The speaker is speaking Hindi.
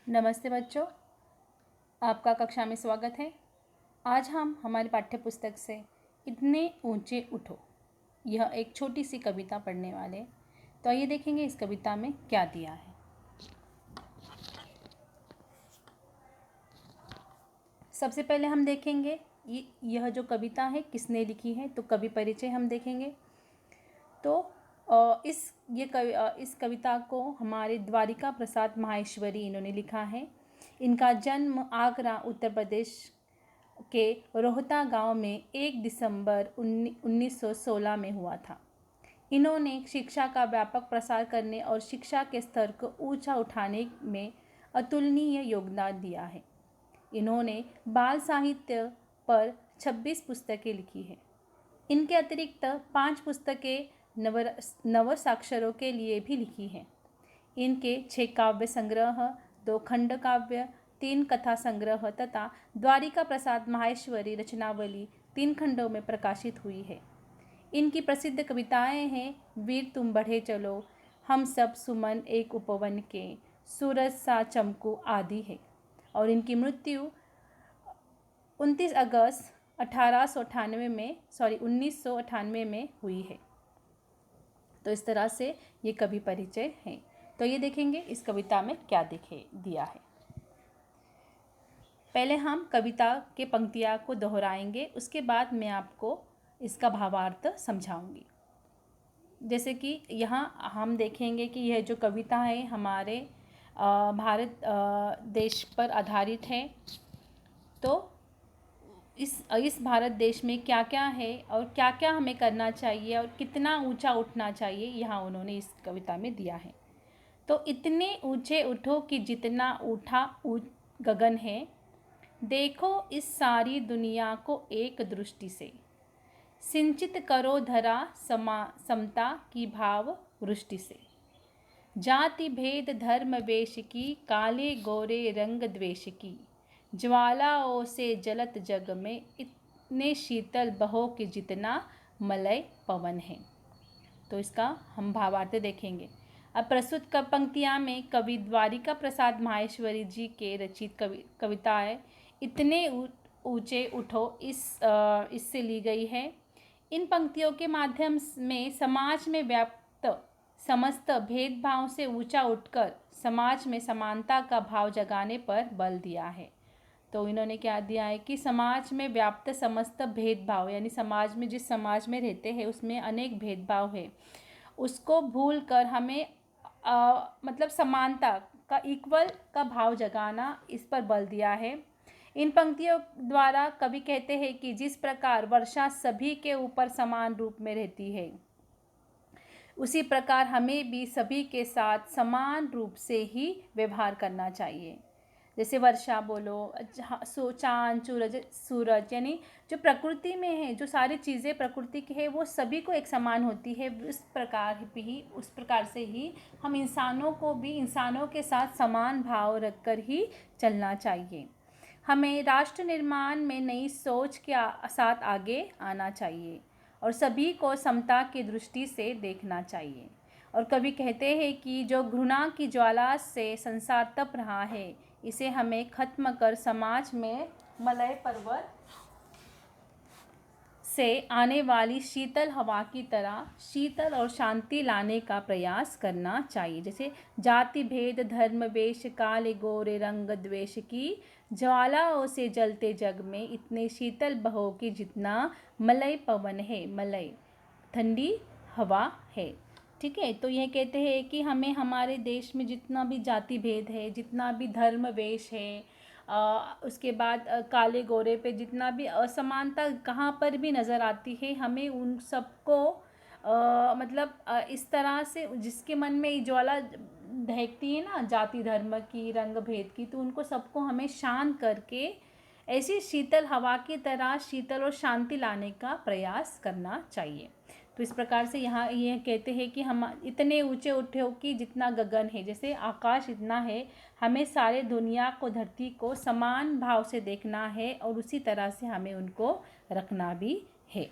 नमस्ते बच्चों, आपका कक्षा में स्वागत है। आज हम हमारी पाठ्य पुस्तक से इतने ऊंचे उठो यह एक छोटी सी कविता पढ़ने वाले। तो आइए देखेंगे इस कविता में क्या दिया है। सबसे पहले हम देखेंगे यह जो कविता है किसने लिखी है, तो कवि परिचय हम देखेंगे। तो इस कविता को हमारे द्वारिका प्रसाद माहेश्वरी इन्होंने लिखा है। इनका जन्म आगरा उत्तर प्रदेश के रोहता गांव में 1 दिसंबर 1916 में हुआ था। इन्होंने शिक्षा का व्यापक प्रसार करने और शिक्षा के स्तर को ऊंचा उठाने में अतुलनीय योगदान दिया है। इन्होंने बाल साहित्य पर 26 पुस्तकें लिखी हैं। इनके अतिरिक्त 5 पुस्तकें नवसाक्षरों के लिए भी लिखी हैं। इनके 6 काव्य संग्रह, 2 खंड काव्य, 3 कथा संग्रह तथा द्वारिका प्रसाद माहेश्वरी रचनावली 3 खंडों में प्रकाशित हुई है। इनकी प्रसिद्ध कविताएं हैं वीर तुम बढ़े चलो, हम सब सुमन एक उपवन के, सूरज सा चमकू आदि है। और इनकी मृत्यु 29 अगस्त 1998 में हुई है। तो इस तरह से ये कवि परिचय है। तो ये देखेंगे इस कविता में क्या दिया है। पहले हम कविता के पंक्तियाँ को दोहराएंगे, उसके बाद मैं आपको इसका भावार्थ समझाऊंगी। जैसे कि यहाँ हम देखेंगे कि यह जो कविता है हमारे भारत देश पर आधारित है। तो इस भारत देश में क्या क्या है और क्या क्या हमें करना चाहिए और कितना ऊंचा उठना चाहिए, यहाँ उन्होंने इस कविता में दिया है। तो इतने ऊंचे उठो कि जितना ऊठा गगन है, देखो इस सारी दुनिया को एक दृष्टि से, सिंचित करो धरा समता की भाव वृष्टि से, जाति भेद धर्म वेश की, काले गोरे रंग द्वेष की, ज्वालाओं से जलत जग में इतने शीतल बहो कि जितना मलय पवन है। तो इसका हम भावार्थ देखेंगे। अब प्रस्तुत पंक्तियाँ में कवि द्वारिका प्रसाद माहेश्वरी जी के रचित कविताएं इतने ऊंचे उठो इससे ली गई है। इन पंक्तियों के माध्यम में समाज में व्याप्त समस्त भेदभाव से ऊंचा उठकर समाज में समानता का भाव जगाने पर बल दिया है। तो इन्होंने क्या दिया है कि समाज में व्याप्त समस्त भेदभाव, यानी समाज में जिस समाज में रहते हैं उसमें अनेक भेदभाव है, उसको भूल कर हमें मतलब समानता का इक्वल का भाव जगाना, इस पर बल दिया है। इन पंक्तियों द्वारा कवि कहते हैं कि जिस प्रकार वर्षा सभी के ऊपर समान रूप में रहती है, उसी प्रकार हमें भी सभी के साथ समान रूप से ही व्यवहार करना चाहिए। जैसे वर्षा बोलो, चाँद सूरज, यानी जो प्रकृति में है, जो सारी चीज़ें प्रकृति की है वो सभी को एक समान होती है। उस प्रकार से ही हम इंसानों को भी इंसानों के साथ समान भाव रखकर ही चलना चाहिए। हमें राष्ट्र निर्माण में नई सोच के साथ आगे आना चाहिए और सभी को समता की दृष्टि से देखना चाहिए। और कवि कहते हैं कि जो घृणा की ज्वाला से संसार तप रहा है, इसे हमें खत्म कर समाज में मलय पर्वत से आने वाली शीतल हवा की तरह शीतल और शांति लाने का प्रयास करना चाहिए। जैसे जाति भेद धर्म वेश, काले गोरे रंग द्वेष की, ज्वालाओं से जलते जग में इतने शीतल बहो कि जितना मलय पवन है, मलय ठंडी हवा है। ठीक है। तो यह कहते हैं कि हमें हमारे देश में जितना भी जाति भेद है, जितना भी धर्म वेश है, उसके बाद काले गोरे पे जितना भी असमानता कहाँ पर भी नज़र आती है, हमें उन सबको इस तरह से जिसके मन में ज्वाला दहकती है ना, जाति धर्म की, रंग भेद की, तो उनको सबको हमें शांत करके ऐसी शीतल हवा की तरह शीतल और शांति लाने का प्रयास करना चाहिए। तो इस प्रकार से यहाँ ये कहते हैं कि हम इतने ऊंचे उठो कि जितना गगन है, जैसे आकाश इतना है, हमें सारे दुनिया को, धरती को समान भाव से देखना है और उसी तरह से हमें उनको रखना भी है।